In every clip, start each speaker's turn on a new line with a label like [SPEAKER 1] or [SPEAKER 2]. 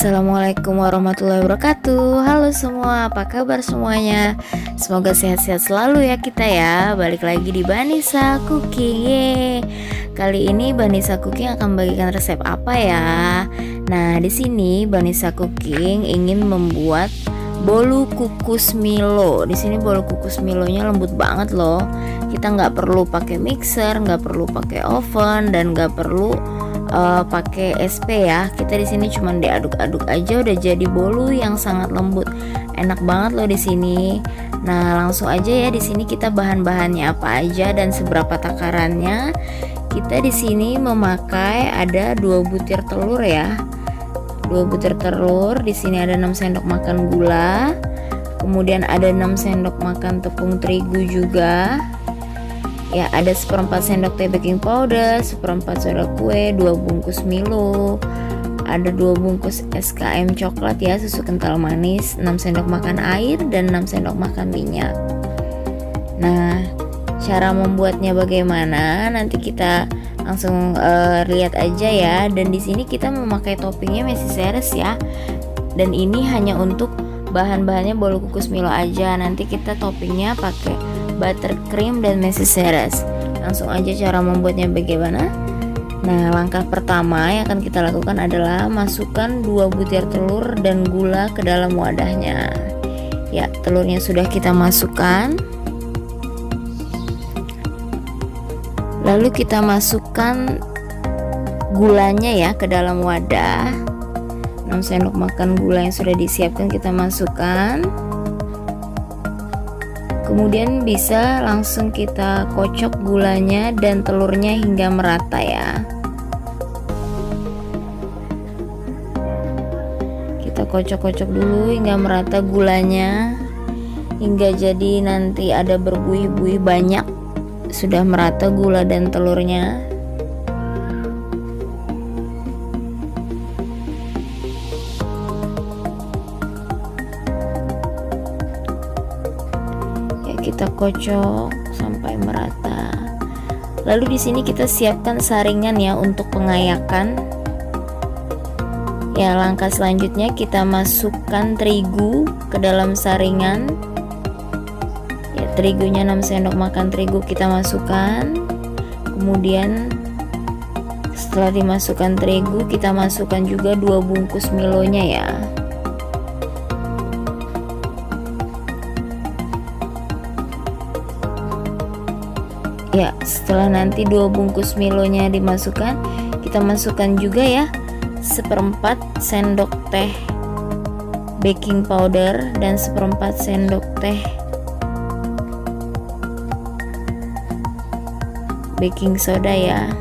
[SPEAKER 1] Assalamualaikum warahmatullahi wabarakatuh. Halo semua, apa kabar semuanya? Semoga sehat-sehat selalu ya kita ya. Balik lagi di Banisa Cooking. Yeay. Kali ini Banisa Cooking akan bagikan resep apa ya? Nah, di sini Banisa Cooking ingin membuat bolu kukus Milo. Di sini bolu kukus Milonya lembut banget loh. Kita nggak perlu pakai mixer, nggak perlu pakai oven, dan nggak perlu pakai SP ya. Kita di sini cuma diaduk-aduk aja udah jadi bolu yang sangat lembut. Enak banget loh di sini. Nah, langsung aja ya, di sini kita bahan-bahannya apa aja dan seberapa takarannya. Kita di sini memakai ada 2 butir telur ya. 2 butir telur, di sini ada 6 sendok makan gula. Kemudian ada 6 sendok makan tepung terigu juga. Ya, ada 1/4 sendok teh baking powder, 1/4 soda kue, 2 bungkus Milo, ada 2 bungkus SKM coklat ya, susu kental manis, 6 sendok makan air, dan 6 sendok makan minyak. Nah, cara membuatnya bagaimana? Nanti kita langsung lihat aja ya. Dan di sini kita memakai toppingnya Messy Series ya. Dan ini hanya untuk bahan-bahannya bolu kukus Milo aja. Nanti kita toppingnya pakai buttercream dan Messy Series. Langsung aja cara membuatnya bagaimana. Nah, langkah pertama yang akan kita lakukan adalah masukkan 2 butir telur dan gula ke dalam wadahnya. Ya, telurnya sudah kita masukkan. Lalu kita masukkan gulanya ya ke dalam wadah. 6 sendok makan gula yang sudah disiapkan kita masukkan. Kemudian bisa langsung kita kocok gulanya dan telurnya hingga merata ya. Kita kocok-kocok dulu hingga merata gulanya, hingga jadi nanti ada berbuih-buih banyak. Sudah merata gula dan telurnya. Kita kocok sampai merata. Lalu di sini kita siapkan saringan ya untuk pengayakan. Ya, langkah selanjutnya kita masukkan terigu ke dalam saringan. Ya, terigunya 6 sendok makan terigu kita masukkan. Kemudian setelah dimasukkan terigu, kita masukkan juga 2 bungkus Milonya ya. Ya, setelah nanti 2 bungkus Milonya dimasukkan, kita masukkan juga ya 1/4 sendok teh baking powder dan 1/4 sendok teh baking soda ya.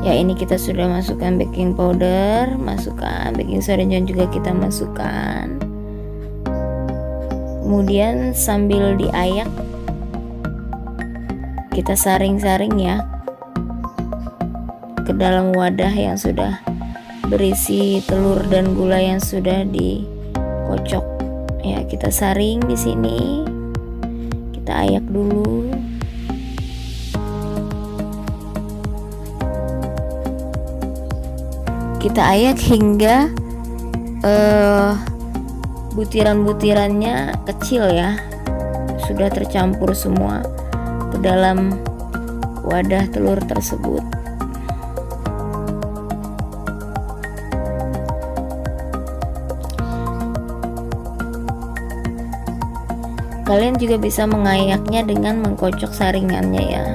[SPEAKER 1] Ya, ini kita sudah masukkan baking powder, masukkan baking soda dan juga kita masukkan. Kemudian sambil diayak kita saring-saring ya ke dalam wadah yang sudah berisi telur dan gula yang sudah dikocok. Ya, kita saring di sini. Kita ayak dulu. Kita ayak hingga butiran-butirannya kecil ya, sudah tercampur semua ke dalam wadah telur tersebut. Kalian juga bisa mengayaknya dengan mengkocok saringannya ya.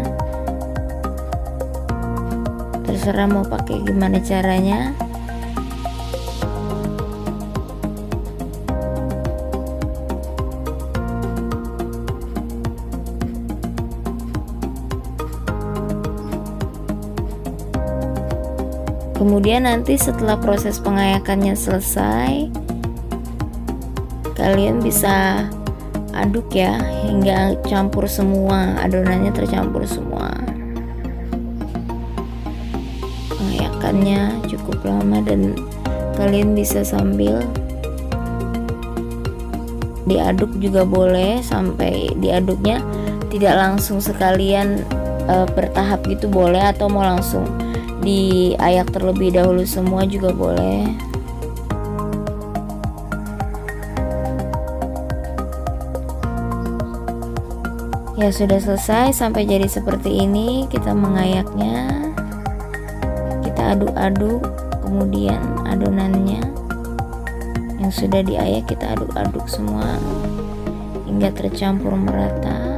[SPEAKER 1] Terserah mau pakai gimana caranya. Kemudian nanti setelah proses pengayakannya selesai, kalian bisa aduk ya hingga campur semua, adonannya tercampur semua. Pengayakannya cukup lama dan kalian bisa sambil diaduk juga boleh, sampai diaduknya tidak langsung sekalian bertahap gitu boleh, atau mau langsung diayak terlebih dahulu semua juga boleh. Ya sudah selesai sampai jadi seperti ini. Kita mengayaknya, kita aduk-aduk, kemudian adonannya yang sudah diayak kita aduk-aduk semua hingga tercampur merata.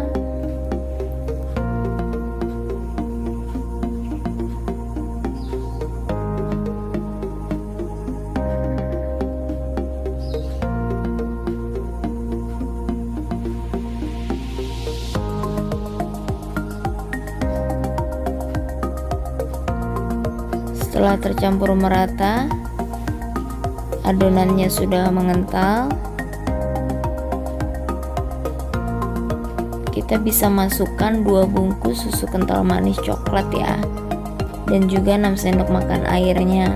[SPEAKER 1] Setelah tercampur merata, adonannya sudah mengental, kita bisa masukkan 2 bungkus susu kental manis coklat ya, dan juga 6 sendok makan airnya.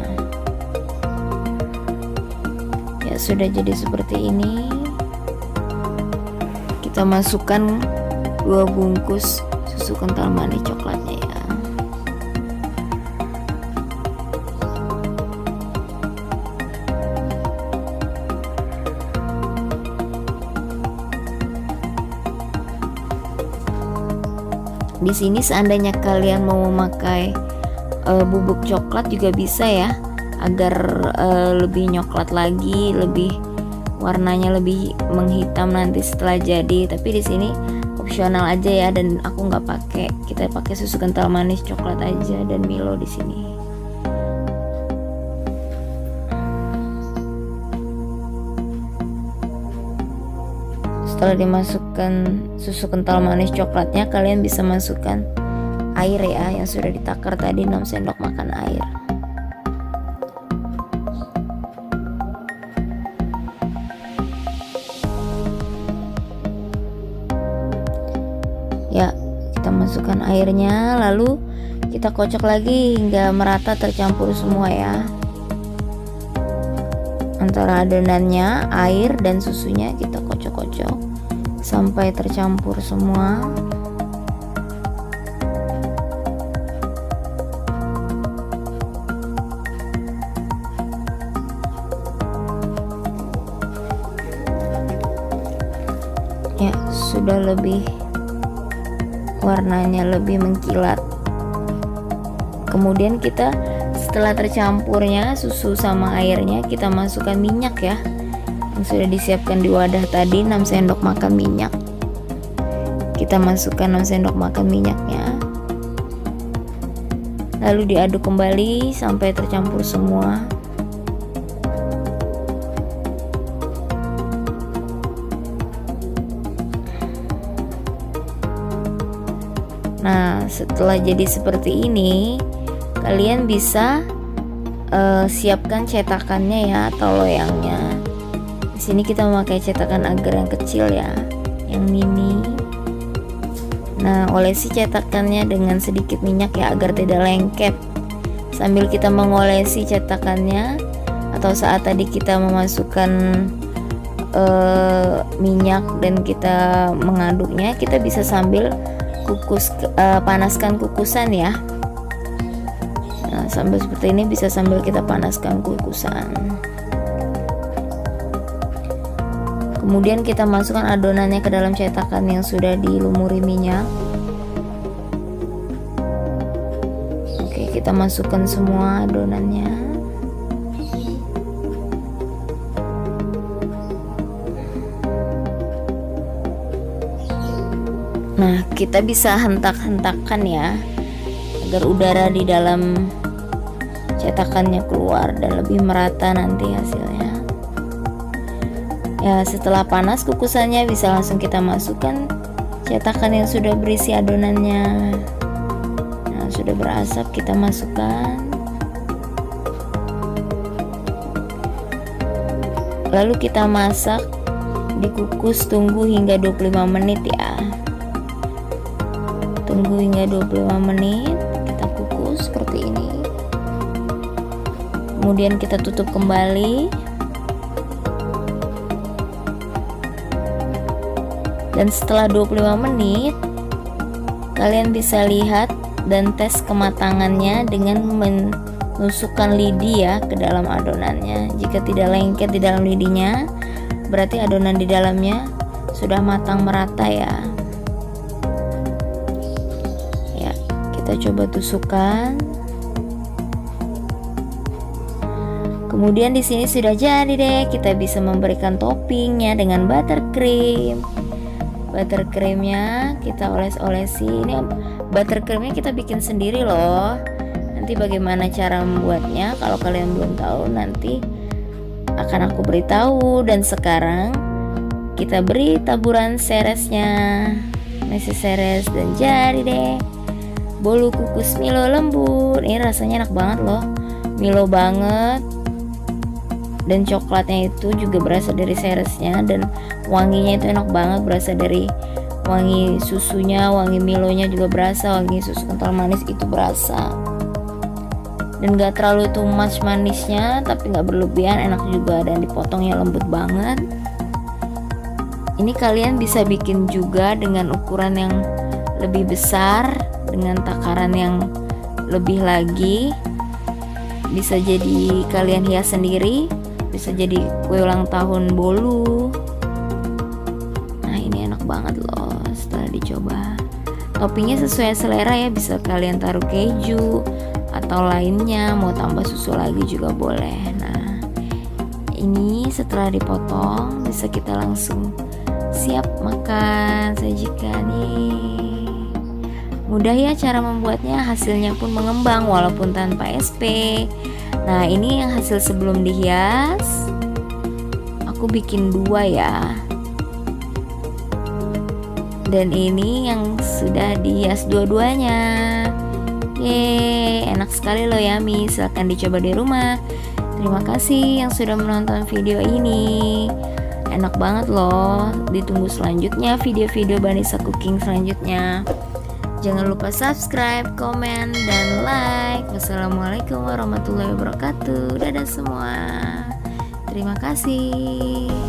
[SPEAKER 1] Ya sudah jadi seperti ini. Kita masukkan 2 bungkus susu kental manis coklatnya ya. Di sini seandainya kalian mau memakai bubuk coklat juga bisa ya, agar lebih nyoklat lagi, lebih warnanya lebih menghitam nanti setelah jadi. Tapi di sini opsional aja ya, dan aku nggak pakai. Kita pakai susu kental manis coklat aja dan Milo di sini. Setelah dimasukkan susu kental manis coklatnya, kalian bisa masukkan air ya, yang sudah ditakar tadi 6 sendok makan air. Ya, kita masukkan airnya, lalu kita kocok lagi hingga merata tercampur semua ya. Antara adonannya, air dan susunya kita kocok-kocok sampai tercampur semua. Ya, sudah lebih warnanya lebih mengkilat. Kemudian kita setelah tercampurnya susu sama airnya, kita masukkan minyak ya, yang sudah disiapkan di wadah tadi 6 sendok makan minyak. Kita masukkan 6 sendok makan minyaknya, lalu diaduk kembali sampai tercampur semua. Nah, setelah jadi seperti ini, kalian bisa siapkan cetakannya ya, atau loyangnya. Di sini kita memakai cetakan agar yang kecil ya, yang mini. Nah, olesi cetakannya dengan sedikit minyak ya, agar tidak lengket. Sambil kita mengolesi cetakannya, atau saat tadi kita memasukkan minyak dan kita mengaduknya, kita bisa sambil panaskan kukusan ya. Nah, sambil seperti ini bisa sambil kita panaskan kukusan. Kemudian kita masukkan adonannya ke dalam cetakan yang sudah dilumuri minyak. Oke, kita masukkan semua adonannya. Nah, kita bisa hentak-hentakan ya, agar udara di dalam cetakannya keluar dan lebih merata nanti hasilnya. Ya, setelah panas kukusannya bisa langsung kita masukkan cetakan yang sudah berisi adonannya. Nah, sudah berasap kita masukkan. Lalu kita masak, dikukus, tunggu hingga 25 menit ya. Tunggu hingga 25 menit, kita kukus seperti ini. Kemudian kita tutup kembali. Dan setelah 25 menit kalian bisa lihat dan tes kematangannya dengan menusukkan lidi ya ke dalam adonannya. Jika tidak lengket di dalam lidinya, berarti adonan di dalamnya sudah matang merata ya. Ya, kita coba tusukkan. Kemudian di sini sudah jadi deh. Kita bisa memberikan toppingnya dengan buttercream. Buttercreamnya kita oles-olesi. Ini buttercreamnya kita bikin sendiri loh. Nanti bagaimana cara membuatnya, kalau kalian belum tahu nanti akan aku beritahu. Dan sekarang kita beri taburan seresnya, nasi seres, dan jadi deh bolu kukus Milo lembut. Ini rasanya enak banget loh, Milo banget. Dan coklatnya itu juga berasal dari seresnya, dan wanginya itu enak banget, berasal dari wangi susunya, wangi Milonya juga berasa, wangi susu kental manis itu berasa. Dan gak terlalu too much manisnya, tapi gak berlebihan, enak juga, dan dipotongnya lembut banget. Ini kalian bisa bikin juga dengan ukuran yang lebih besar, dengan takaran yang lebih lagi. Bisa jadi kalian hias sendiri, bisa jadi kue ulang tahun bolu. Nah, ini enak banget loh setelah dicoba. Toppingnya sesuai selera ya, bisa kalian taruh keju atau lainnya, mau tambah susu lagi juga boleh. Nah, ini setelah dipotong bisa kita langsung siap makan, sajikan nih. Mudah ya cara membuatnya, hasilnya pun mengembang walaupun tanpa SP. Nah, ini yang hasil sebelum dihias. Aku bikin 2 ya. Dan ini yang sudah dihias dua-duanya. Yeay, enak sekali loh yummy. Silahkan dicoba di rumah. Terima kasih yang sudah menonton video ini. Enak banget loh. Ditunggu selanjutnya video-video Banisa Cooking selanjutnya. Jangan lupa subscribe, komen, dan like. Wassalamualaikum warahmatullahi wabarakatuh. Dadah semua. Terima kasih.